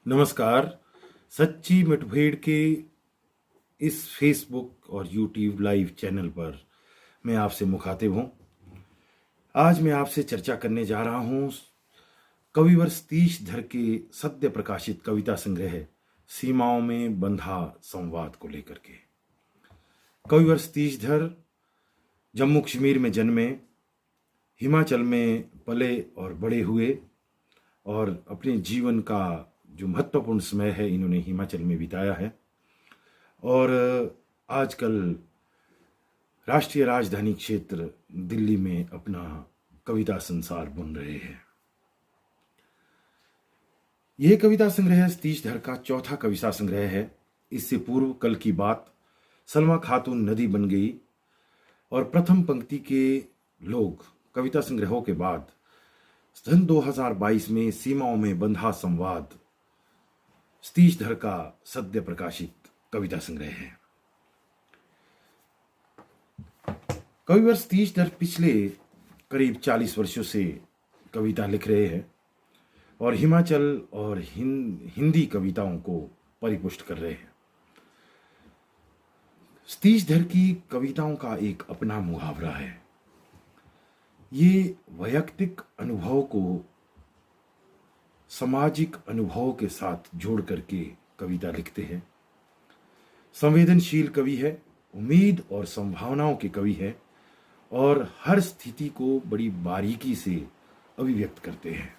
नमस्कार। सच्ची मुठभेड़ के इस फेसबुक और यूट्यूब लाइव चैनल पर मैं आपसे मुखातिब हूं। आज मैं आपसे चर्चा करने जा रहा हूं कविवर सतीशधर के सद्य प्रकाशित कविता संग्रह सीमाओं में बंधा संवाद को लेकर के। कविवर सतीशधर जम्मू कश्मीर में जन्मे, हिमाचल में पले और बड़े हुए और अपने जीवन का जो महत्वपूर्ण समय है इन्होंने हिमाचल में बिताया है और आजकल राष्ट्रीय राजधानी क्षेत्र दिल्ली में अपना कविता संसार बुन रहे हैं। यह कविता संग्रह सतीशधर का चौथा कविता संग्रह है। इससे पूर्व कल की बात, सलमा खातून नदी बन गई और प्रथम पंक्ति के लोग कविता संग्रहों के बाद सन 2022 में सीमाओं में बंधा संवाद सतीशधर का सद्य प्रकाशित कविता संग्रह है। कविवर सतीशधर पिछले करीब 40 वर्षों से कविता लिख रहे हैं और हिमाचल और हिंदी कविताओं को परिपुष्ट कर रहे हैं। सतीशधर की कविताओं का एक अपना मुहावरा है। ये वैयक्तिक अनुभव को सामाजिक अनुभव के साथ जोड़ करके कविता लिखते हैं। संवेदनशील कवि है, उम्मीद और संभावनाओं के कवि है और हर स्थिति को बड़ी बारीकी से अभिव्यक्त करते हैं।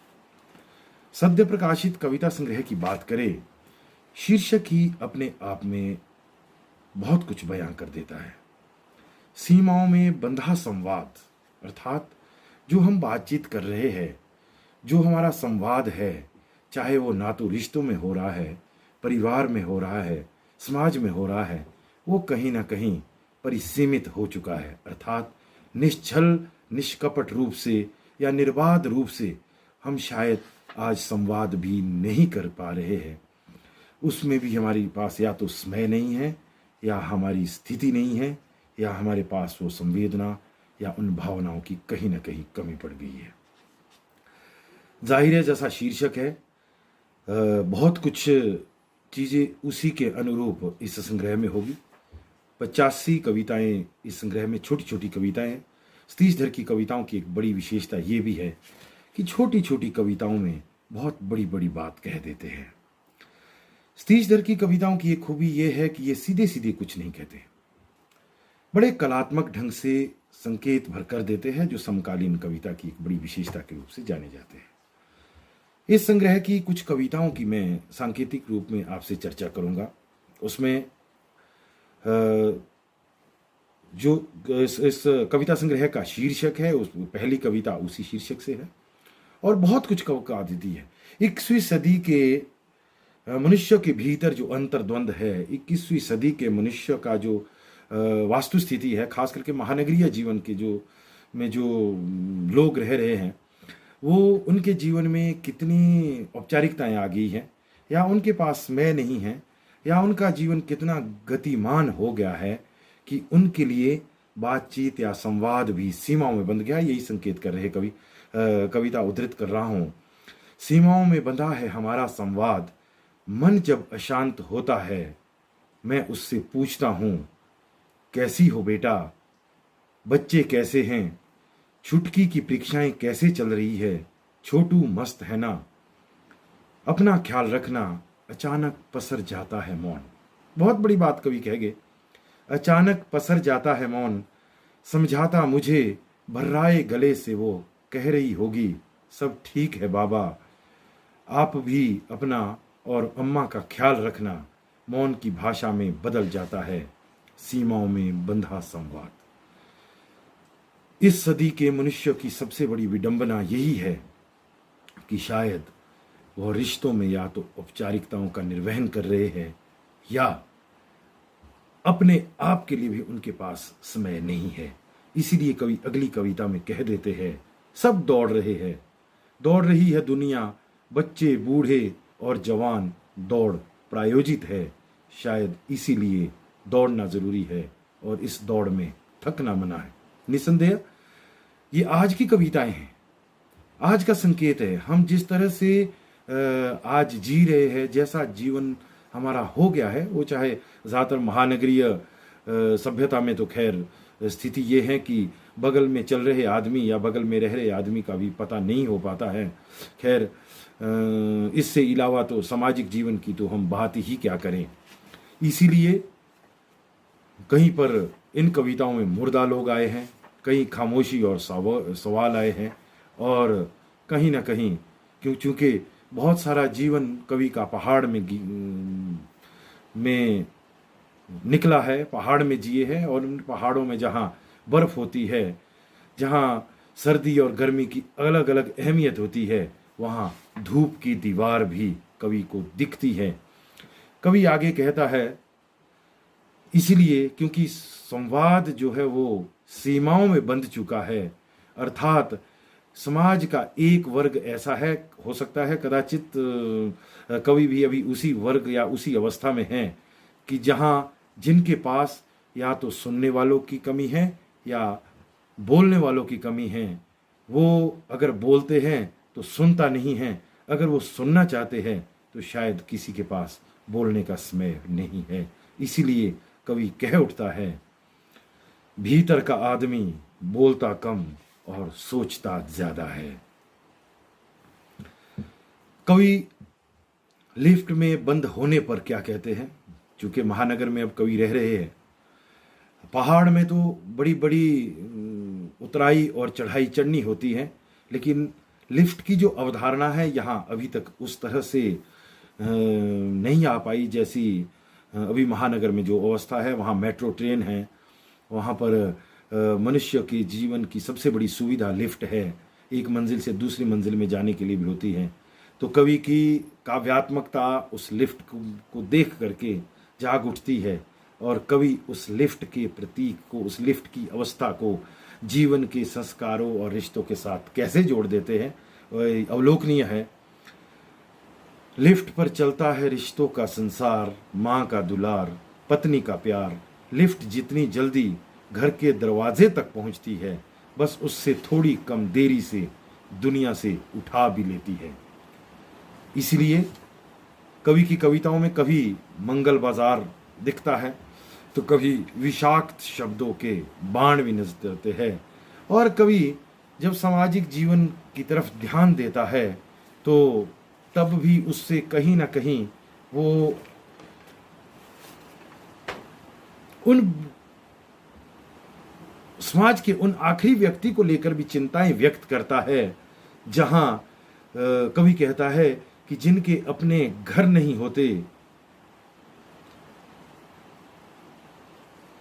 सद्य प्रकाशित कविता संग्रह की बात करें, शीर्षक ही अपने आप में बहुत कुछ बयां कर देता है। सीमाओं में बंधा संवाद, अर्थात जो हम बातचीत कर रहे हैं, जो हमारा संवाद है, चाहे वो ना तो रिश्तों में हो रहा है, परिवार में हो रहा है, समाज में हो रहा है, वो कहीं ना कहीं परिसीमित हो चुका है। अर्थात निश्चल निष्कपट रूप से या निर्बाध रूप से हम शायद आज संवाद भी नहीं कर पा रहे हैं। उसमें भी हमारे पास या तो समय नहीं है, या हमारी स्थिति नहीं है, या हमारे पास वो संवेदना या उन भावनाओं की कहीं ना कहीं कमी पड़ गई है। जाहिर है, जैसा शीर्षक है, बहुत कुछ चीज़ें उसी के अनुरूप इस संग्रह में होगी। 85 कविताएं इस संग्रह में, छोटी छोटी कविताएं। सतीशधर की कविताओं की एक बड़ी विशेषता ये भी है कि छोटी छोटी कविताओं में बहुत बड़ी बड़ी बात कह देते हैं। सतीशधर की कविताओं की एक खूबी ये है कि ये सीधे सीधे कुछ नहीं कहते, बड़े कलात्मक ढंग से संकेत भर कर देते हैं, जो समकालीन कविता की एक बड़ी विशेषता के रूप से जाने जाते हैं। इस संग्रह की कुछ कविताओं की मैं सांकेतिक रूप में आपसे चर्चा करूंगा। उसमें जो इस कविता संग्रह का शीर्षक है, उस पहली कविता उसी शीर्षक से है और बहुत कुछ कविता देती है। 21वीं सदी के मनुष्य के भीतर जो अंतर्द्वंद है, 21वीं सदी के मनुष्य का जो वास्तु स्थिति है, खास करके महानगरीय जीवन के जो लोग रह रहे हैं, वो उनके जीवन में कितनी औपचारिकताएं आ गई हैं, या उनके पास समय नहीं है, या उनका जीवन कितना गतिमान हो गया है कि उनके लिए बातचीत या संवाद भी सीमाओं में बंध गया। यही संकेत कर रहे कविता उद्धृत कर रहा हूं। सीमाओं में बंधा है हमारा संवाद, मन जब अशांत होता है मैं उससे पूछता हूं, कैसी हो बेटा, बच्चे कैसे हैं, छुटकी की परीक्षाएं कैसे चल रही है, छोटू मस्त है ना, अपना ख्याल रखना, अचानक पसर जाता है मौन। बहुत बड़ी बात कवि कह गए। अचानक पसर जाता है मौन, समझाता मुझे भर्राए गले से वो कह रही होगी, सब ठीक है बाबा, आप भी अपना और अम्मा का ख्याल रखना। मौन की भाषा में बदल जाता है सीमाओं में बंधा संवाद। इस सदी के मनुष्य की सबसे बड़ी विडंबना यही है कि शायद वह रिश्तों में या तो औपचारिकताओं का निर्वहन कर रहे हैं, या अपने आप के लिए भी उनके पास समय नहीं है। इसीलिए कवि अगली कविता में कह देते हैं, सब दौड़ रहे हैं, दौड़ रही है दुनिया, बच्चे बूढ़े और जवान, दौड़ प्रायोजित है, शायद इसीलिए दौड़ना जरूरी है और इस दौड़ में थकना मना है। निसंदेह ये आज की कविताएं हैं, आज का संकेत है। हम जिस तरह से आज जी रहे हैं, जैसा जीवन हमारा हो गया है, वो चाहे ज़्यादातर महानगरीय सभ्यता में तो खैर स्थिति ये है कि बगल में चल रहे आदमी या बगल में रह रहे आदमी का भी पता नहीं हो पाता है। खैर इससे अलावा तो सामाजिक जीवन की तो हम बात ही क्या करें। इसीलिए कहीं पर इन कविताओं में मुर्दा लोग आए हैं, कहीं खामोशी और सवाल आए हैं, और कहीं ना कहीं चूंकि बहुत सारा जीवन कवि का पहाड़ में निकला है, पहाड़ में जिए हैं, और उन पहाड़ों में जहाँ बर्फ होती है, जहाँ सर्दी और गर्मी की अलग अलग अहमियत होती है, वहाँ धूप की दीवार भी कवि को दिखती है। कवि आगे कहता है, इसलिए क्योंकि संवाद जो है वो सीमाओं में बंध चुका है, अर्थात समाज का एक वर्ग ऐसा है, हो सकता है कदाचित कवि भी अभी उसी वर्ग या उसी अवस्था में है कि जहाँ जिनके पास या तो सुनने वालों की कमी है या बोलने वालों की कमी है। वो अगर बोलते हैं तो सुनता नहीं है, अगर वो सुनना चाहते हैं तो शायद किसी के पास बोलने का समय नहीं है। इसीलिए कवि कह उठता है, भीतर का आदमी बोलता कम और सोचता ज्यादा है। कवि लिफ्ट में बंद होने पर क्या कहते हैं? चूंकि महानगर में अब कवि रह रहे हैं, पहाड़ में तो बड़ी बड़ी उतराई और चढ़ाई चढ़नी होती है, लेकिन लिफ्ट की जो अवधारणा है यहाँ अभी तक उस तरह से नहीं आ पाई जैसी अभी महानगर में जो अवस्था है। वहाँ मेट्रो ट्रेन है, वहाँ पर मनुष्य के जीवन की सबसे बड़ी सुविधा लिफ्ट है, एक मंजिल से दूसरी मंजिल में जाने के लिए भी होती है। तो कवि की काव्यात्मकता उस लिफ्ट को देख करके जाग उठती है, और कवि उस लिफ्ट के प्रतीक को, उस लिफ्ट की अवस्था को जीवन के संस्कारों और रिश्तों के साथ कैसे जोड़ देते हैं, अवलोकनीय है। लिफ्ट पर चलता है रिश्तों का संसार, माँ का दुलार, पत्नी का प्यार। लिफ्ट जितनी जल्दी घर के दरवाजे तक पहुंचती है, बस उससे थोड़ी कम देरी से दुनिया से उठा भी लेती है। इसलिए कवि की कविताओं में कभी मंगल बाजार दिखता है, तो कभी विषाक्त शब्दों के बाण भी नजरते हैं, और कवि जब सामाजिक जीवन की तरफ ध्यान देता है तो तब भी उससे कहीं ना कहीं वो उन समाज के उन आखिरी व्यक्ति को लेकर भी चिंताएं व्यक्त करता है, जहां कवि कहता है कि जिनके अपने घर नहीं होते,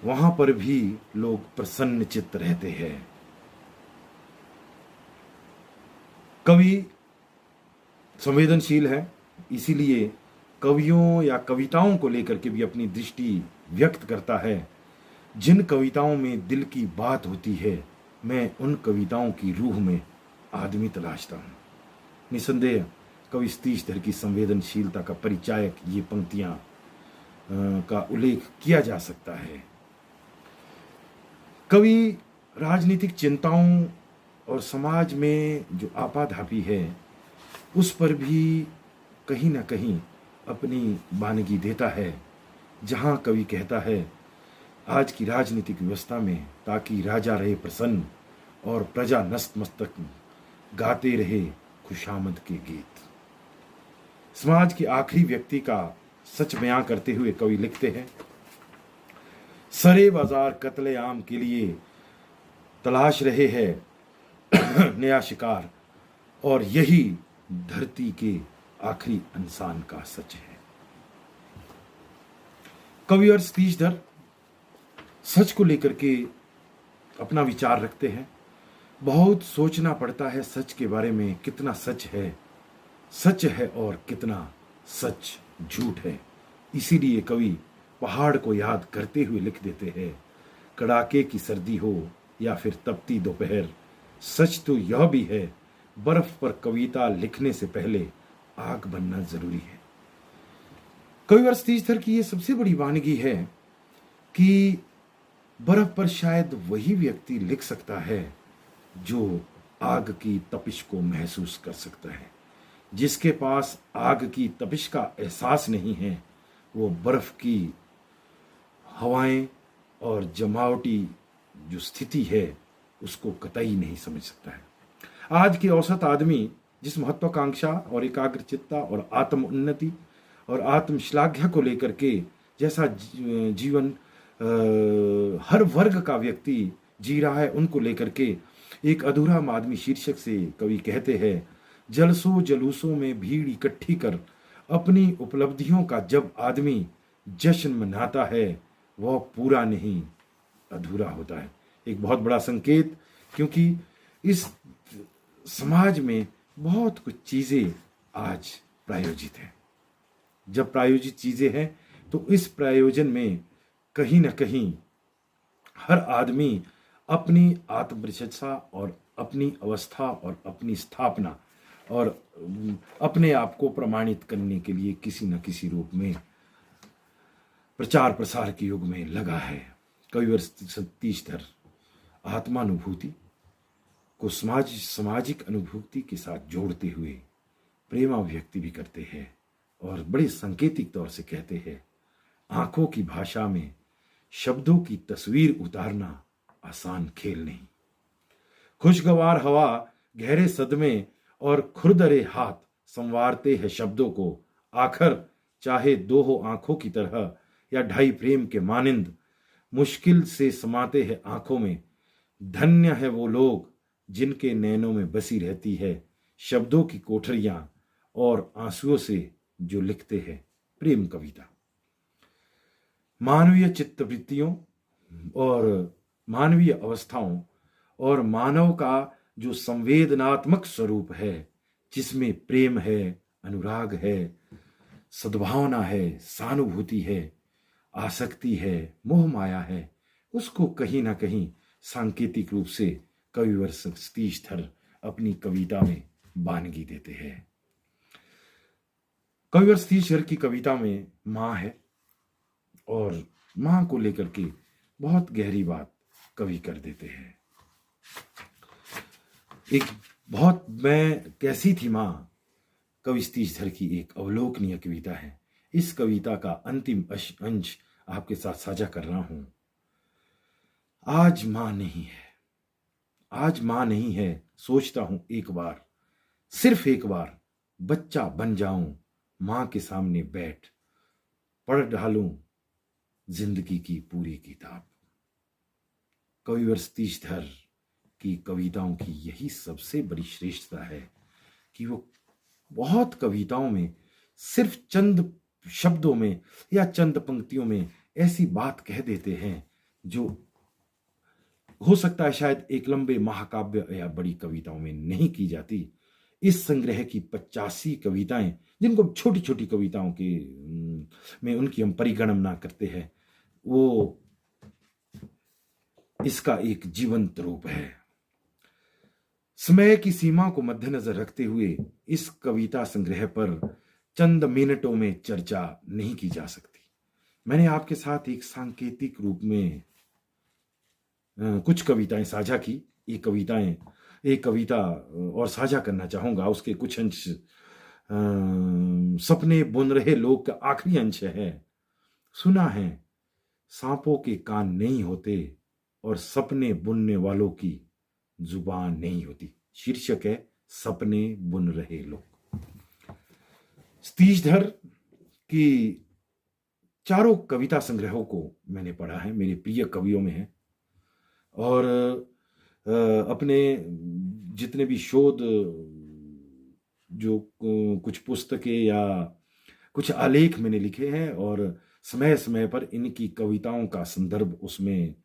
वहां पर भी लोग प्रसन्न चित्त रहते हैं। कवि संवेदनशील है, इसीलिए कवियों या कविताओं को लेकर के भी अपनी दृष्टि व्यक्त करता है। जिन कविताओं में दिल की बात होती है, मैं उन कविताओं की रूह में आदमी तलाशता हूँ। निसंदेह कवि सतीशधर की संवेदनशीलता का परिचायक ये पंक्तियां का उल्लेख किया जा सकता है। कवि राजनीतिक चिंताओं और समाज में जो आपाधापी है, उस पर भी कहीं ना कहीं अपनी बानगी देता है, जहां कवि कहता है, आज की राजनीतिक व्यवस्था में ताकि राजा रहे प्रसन्न और प्रजा नतमस्तक गाते रहे खुशामद के गीत। समाज के आखिरी व्यक्ति का सच बयां करते हुए कवि लिखते हैं, सरे बाजार कत्ले आम के लिए तलाश रहे हैं नया शिकार, और यही धरती के आखिरी इंसान का सच है। कवि और सतीशधर सच को लेकर के अपना विचार रखते हैं। बहुत सोचना पड़ता है सच के बारे में, कितना सच है और कितना सच झूठ है। इसीलिए कवि पहाड़ को याद करते हुए लिख देते हैं, कड़ाके की सर्दी हो या फिर तपती दोपहर, सच तो यह भी है, बर्फ पर कविता लिखने से पहले आग बनना जरूरी है। कविवर सतीशधर की ये सबसे बड़ी वानगी है कि बर्फ पर शायद वही व्यक्ति लिख सकता है जो आग की तपिश को महसूस कर सकता है। जिसके पास आग की तपिश का एहसास नहीं है वो बर्फ की हवाएं और जमावटी जो स्थिति है उसको कतई नहीं समझ सकता है। आज के औसत आदमी जिस महत्वाकांक्षा और एकाग्रचित्ता और आत्म उन्नति और आत्मश्लाघ्य को लेकर के जैसा जीवन हर वर्ग का व्यक्ति जी रहा है, उनको लेकर के एक अधूरा आदमी शीर्षक से कवि कहते हैं, जलसों जलूसों में भीड़ इकट्ठी कर अपनी उपलब्धियों का जब आदमी जश्न मनाता है वह पूरा नहीं अधूरा होता है। एक बहुत बड़ा संकेत, क्योंकि इस समाज में बहुत कुछ चीजें आज प्रायोजित हैं। जब प्रायोजित चीजें हैं तो इस प्रायोजन में कहीं ना कहीं हर आदमी अपनी आत्मप्रशंसा और अपनी अवस्था और अपनी स्थापना और अपने आप को प्रमाणित करने के लिए किसी न किसी रूप में प्रचार प्रसार के युग में लगा है। कविवर सतीश धर आत्मानुभूति को सामाजिक अनुभूति के साथ जोड़ते हुए प्रेमाभिव्यक्ति भी करते हैं और बड़े सांकेतिक तौर से कहते हैं, आंखों की भाषा में शब्दों की तस्वीर उतारना आसान खेल नहीं। खुशगवार हवा गहरे सदमे और खुरदरे हाथ संवारते हैं शब्दों को, आखिर चाहे दो हो आंखों की तरह या ढाई प्रेम के मानिंद मुश्किल से समाते हैं आंखों में। धन्य है वो लोग जिनके नैनों में बसी रहती है शब्दों की कोठरियां और आंसुओं से जो लिखते हैं प्रेम कविता। मानवीय चित्तवृत्तियों और मानवीय अवस्थाओं और मानव का जो संवेदनात्मक स्वरूप है, जिसमें प्रेम है, अनुराग है, सद्भावना है, सहानुभूति है, आसक्ति है, मोह माया है, उसको कहीं ना कहीं सांकेतिक रूप से कविवर सतीश धर अपनी कविता में बानगी देते हैं। कविवर सतीश धर की कविता में माँ है और माँ को लेकर के बहुत गहरी बात कवि कर देते हैं। एक बहुत मैं कैसी थी माँ कवि सतीश धर की एक अवलोकनीय कविता है। इस कविता का अंतिम अंश आपके साथ साझा कर रहा हूं। आज मां नहीं है, आज मां नहीं है, सोचता हूं एक बार, सिर्फ एक बार बच्चा बन जाऊं, मां के सामने बैठ पढ़ डालूं जिंदगी की पूरी किताब। कविवर सतीश धर की कविताओं की यही सबसे बड़ी श्रेष्ठता है कि वो बहुत कविताओं में सिर्फ चंद शब्दों में या चंद पंक्तियों में ऐसी बात कह देते हैं जो हो सकता है शायद एक लंबे महाकाव्य या बड़ी कविताओं में नहीं की जाती। इस संग्रह की 85 कविताएं, जिनको छोटी छोटी कविताओं के में उनकी हम परिगणना करते हैं, वो इसका एक जीवंत रूप है। समय की सीमा को मद्देनजर रखते हुए इस कविता संग्रह पर चंद मिनटों में चर्चा नहीं की जा सकती। मैंने आपके साथ एक सांकेतिक रूप में कुछ कविताएं साझा की। एक कविता और साझा करना चाहूंगा, उसके कुछ अंश सपने बुन रहे लोग का आखिरी अंश है। सुना है सांपों के कान नहीं होते और सपने बुनने वालों की जुबान नहीं होती। शीर्षक है सपने बुन रहे लोग। सतीश धर की चारों कविता संग्रहों को मैंने पढ़ा है, मेरे प्रिय कवियों में है। और अपने जितने भी शोध जो कुछ पुस्तकें या कुछ आलेख मैंने लिखे हैं और समय समय पर इनकी कविताओं का संदर्भ उसमें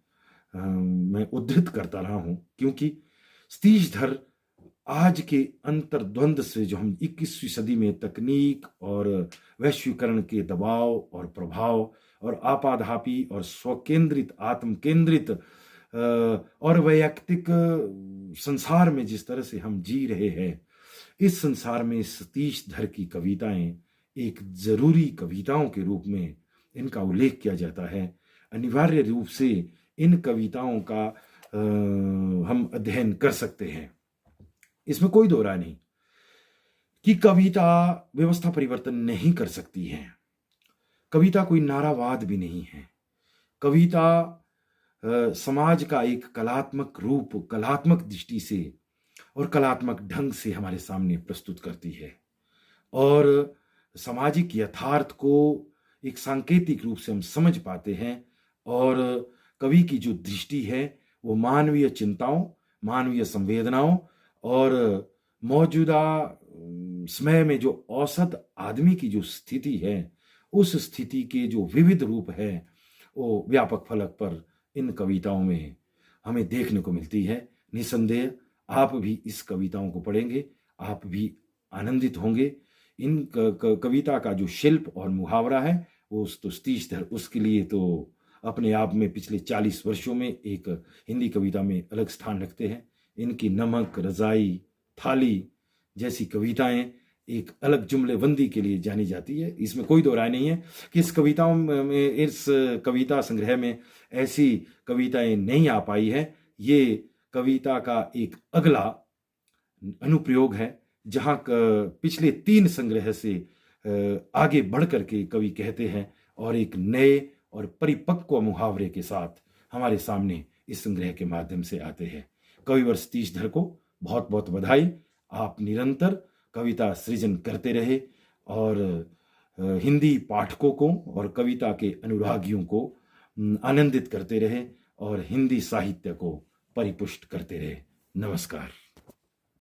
मैं उद्धृत करता रहा हूं, क्योंकि सतीश धर आज के अंतर्द्वंद से जो हम 21वीं सदी में तकनीक और वैश्वीकरण के दबाव और प्रभाव और आपाधापी और स्वकेंद्रित आत्म केंद्रित और वैयक्तिक संसार में जिस तरह से हम जी रहे हैं, इस संसार में सतीश धर की कविताएं एक जरूरी कविताओं के रूप में इनका उल्लेख किया जाता है। अनिवार्य रूप से इन कविताओं का हम अध्ययन कर सकते हैं, इसमें कोई दो राय नहीं। कि कविता व्यवस्था परिवर्तन नहीं कर सकती है। कविता कोई नारावाद भी नहीं है। कविता समाज का एक कलात्मक रूप, कलात्मक दृष्टि से और कलात्मक ढंग से हमारे सामने प्रस्तुत करती है और सामाजिक यथार्थ को एक सांकेतिक रूप से हम समझ पाते हैं। और कवि की जो दृष्टि है वो मानवीय चिंताओं, मानवीय संवेदनाओं और मौजूदा समय में जो औसत आदमी की जो स्थिति है, उस स्थिति के जो विविध रूप है वो व्यापक फलक पर इन कविताओं में हमें देखने को मिलती है। निसंदेह आप भी इस कविताओं को पढ़ेंगे, आप भी आनंदित होंगे। इन कविता का जो शिल्प और मुहावरा है वो तो सतीश धर उसके लिए तो अपने आप में पिछले 40 वर्षों में एक हिंदी कविता में अलग स्थान रखते हैं। इनकी नमक, रजाई, थाली जैसी कविताएं एक अलग जुमलेबंदी के लिए जानी जाती है। इसमें कोई दो राय नहीं है कि इस कविताओं में, इस कविता संग्रह में ऐसी कविताएं नहीं आ पाई है। ये कविता का एक अगला अनुप्रयोग है जहां पिछले 3 संग्रह से आगे बढ़ करके कवि कहते हैं और एक नए और परिपक्व मुहावरे के साथ हमारे सामने इस संग्रह के माध्यम से आते हैं। कविवर सतीश धर को बहुत बहुत बधाई। आप निरंतर कविता सृजन करते रहे और हिंदी पाठकों को और कविता के अनुरागियों को आनंदित करते रहे और हिंदी साहित्य को परिपुष्ट करते रहे। नमस्कार।